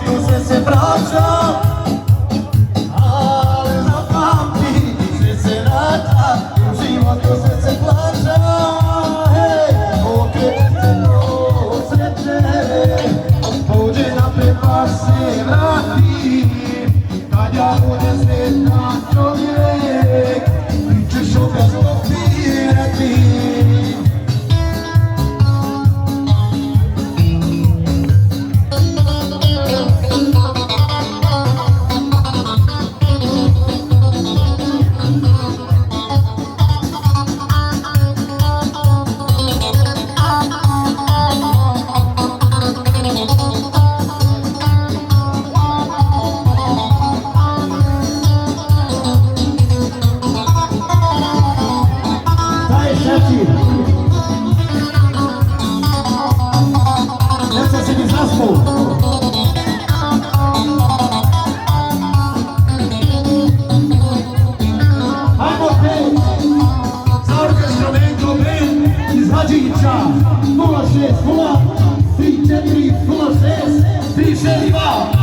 životu se vraća, ali zapamti, sve se vraća, u životu se plaća. Hej, okrenite to sreće, pođe napred pa se vrati, kad ja budem sretan čovjek, ti ćeš opet stopirati. Essa se desascou. Ajmo opet, za orkestramento band iz Hadžića, 06 0 34 06 362.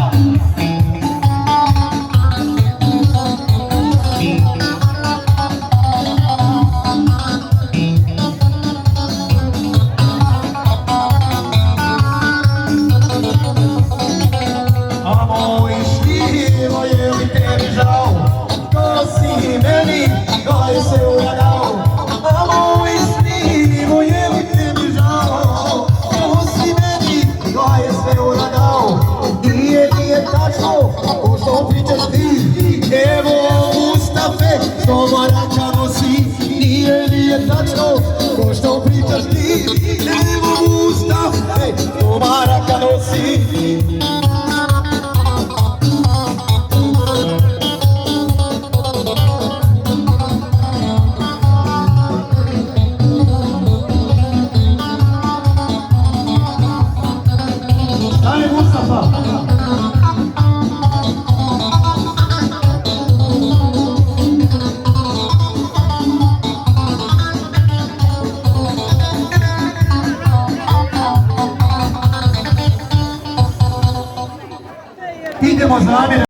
Što Maraka nosi, nije tačno, ko što pričaš ti, evo Mustafa, što Maraka nosi. Daj Mustafa! Idemo za namjere.